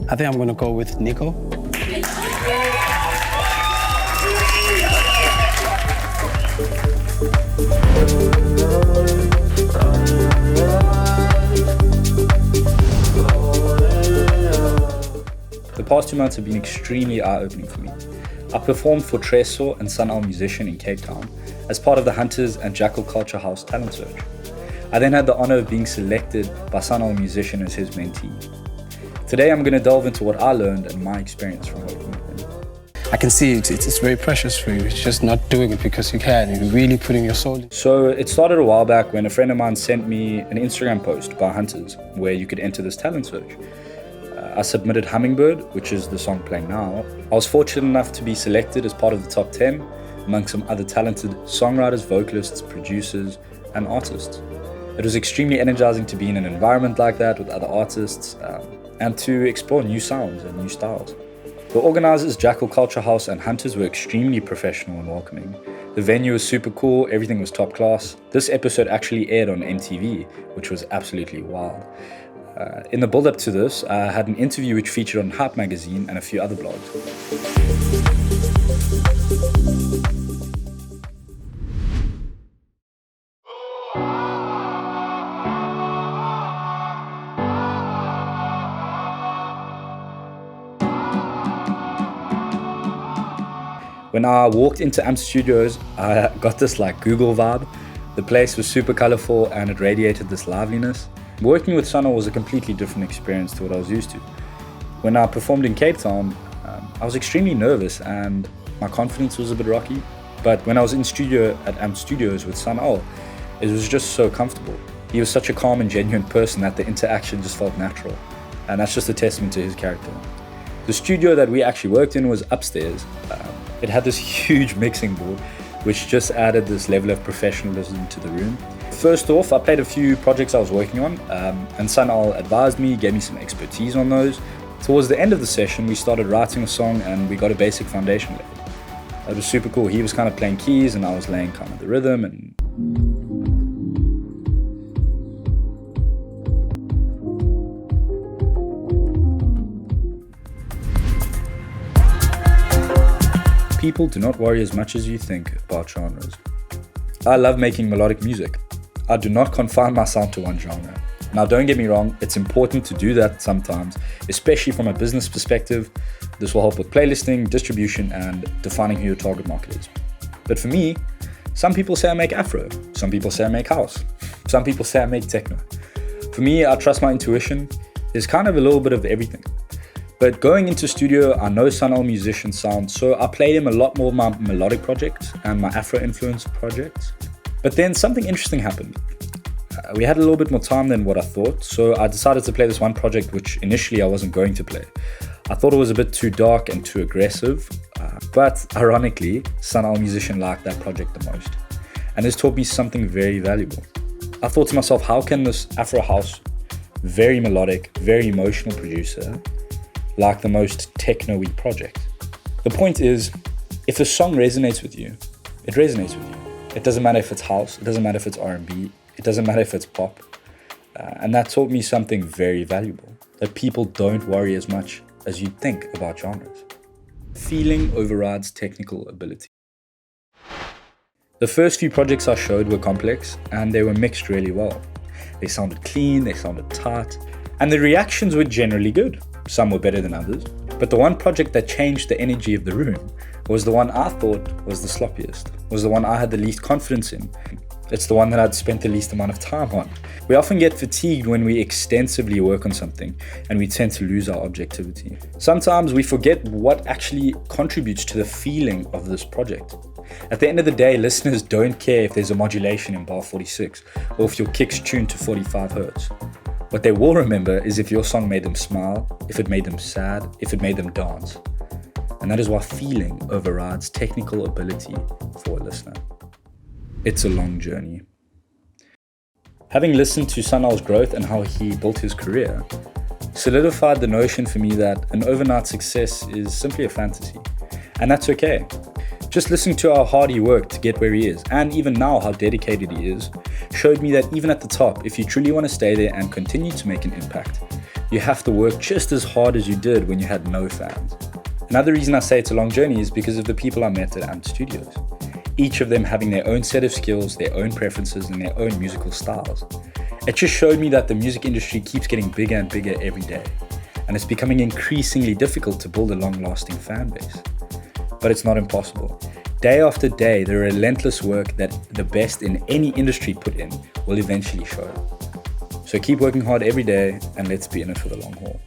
I think I'm going to go with Nico. The past 2 months have been extremely eye-opening for me. I performed for Tresor and Sun Musician in Cape Town as part of the Hunters and Jacquel Culture House talent search. I then had the honor of being selected by Sun Musician as his mentee. Today I'm going to delve into what I learned and my experience from working with him. I can see it's very precious for you. It's just not doing it because you can. You're really putting your soul in. So it started a while back when a friend of mine sent me an Instagram post by Hunters where you could enter this talent search. I submitted Hummingbird, which is the song playing now. I was fortunate enough to be selected as part of the top 10 among some other talented songwriters, vocalists, producers, and artists. It was extremely energizing to be in an environment like that with other artists and to explore new sounds and new styles. The organizers, Jacquel Culture House and Hunters, were extremely professional and welcoming. The venue was super cool, everything was top class. This episode actually aired on MTV, which was absolutely wild. In the build-up to this, I had an interview which featured on Hype magazine and a few other blogs. When I walked into AMP Studios, I got this Google vibe. The place was super colorful and it radiated this liveliness. Working with Sun was a completely different experience to what I was used to. When I performed in Cape Town, I was extremely nervous and my confidence was a bit rocky. But when I was in studio at AMP Studios with Sun, it was just so comfortable. He was such a calm and genuine person that the interaction just felt natural. And that's just a testament to his character. The studio that we actually worked in was upstairs. It had this huge mixing board, which just added this level of professionalism to the room. First off, I played a few projects I was working on, and Sun advised me, gave me some expertise on those. Towards the end of the session, we started writing a song and we got a basic foundation laid. It was super cool. He was kind of playing keys and I was laying kind of the rhythm and people do not worry as much as you think about genres. I love making melodic music. I do not confine my sound to one genre. Now don't get me wrong, it's important to do that sometimes, especially from a business perspective. This will help with playlisting, distribution, and defining who your target market is. But for me, some people say I make Afro, some people say I make house, some people say I make techno. For me, I trust my intuition. There's kind of a little bit of everything. But going into studio, I know Sun Musician sound, so I played him a lot more of my melodic projects and my Afro-influenced projects. But then something interesting happened. We had a little bit more time than what I thought, so I decided to play this one project which initially I wasn't going to play. I thought it was a bit too dark and too aggressive, but ironically, Sun Musician liked that project the most. And this taught me something very valuable. I thought to myself, how can this Afro house, very melodic, very emotional producer, like the most techno-y project? The point is, if a song resonates with you, it resonates with you. It doesn't matter if it's house, it doesn't matter if it's R&B, it doesn't matter if it's pop. And that taught me something very valuable, that people don't worry as much as you think about genres. Feeling overrides technical ability. The first few projects I showed were complex and they were mixed really well. They sounded clean, they sounded tight, and the reactions were generally good. Some were better than others, but the one project that changed the energy of the room was the one I thought was the sloppiest, was the one I had the least confidence in. It's the one that I'd spent the least amount of time on. We often get fatigued when we extensively work on something and we tend to lose our objectivity. Sometimes we forget what actually contributes to the feeling of this project. At the end of the day, listeners don't care if there's a modulation in bar 46 or if your kick's tuned to 45 hertz. What they will remember is if your song made them smile, if it made them sad, if it made them dance. And that is why feeling overrides technical ability for a listener. It's a long journey. Having listened to Sunal's growth and how he built his career, solidified the notion for me that an overnight success is simply a fantasy. And that's okay. Just listening to how hard he worked to get where he is, and even now how dedicated he is, showed me that even at the top, if you truly want to stay there and continue to make an impact, you have to work just as hard as you did when you had no fans. Another reason I say it's a long journey is because of the people I met at AMP Studios. Each of them having their own set of skills, their own preferences, and their own musical styles. It just showed me that the music industry keeps getting bigger and bigger every day, and it's becoming increasingly difficult to build a long-lasting fan base. But it's not impossible. Day after day, the relentless work that the best in any industry put in will eventually show. So keep working hard every day, and let's be in it for the long haul.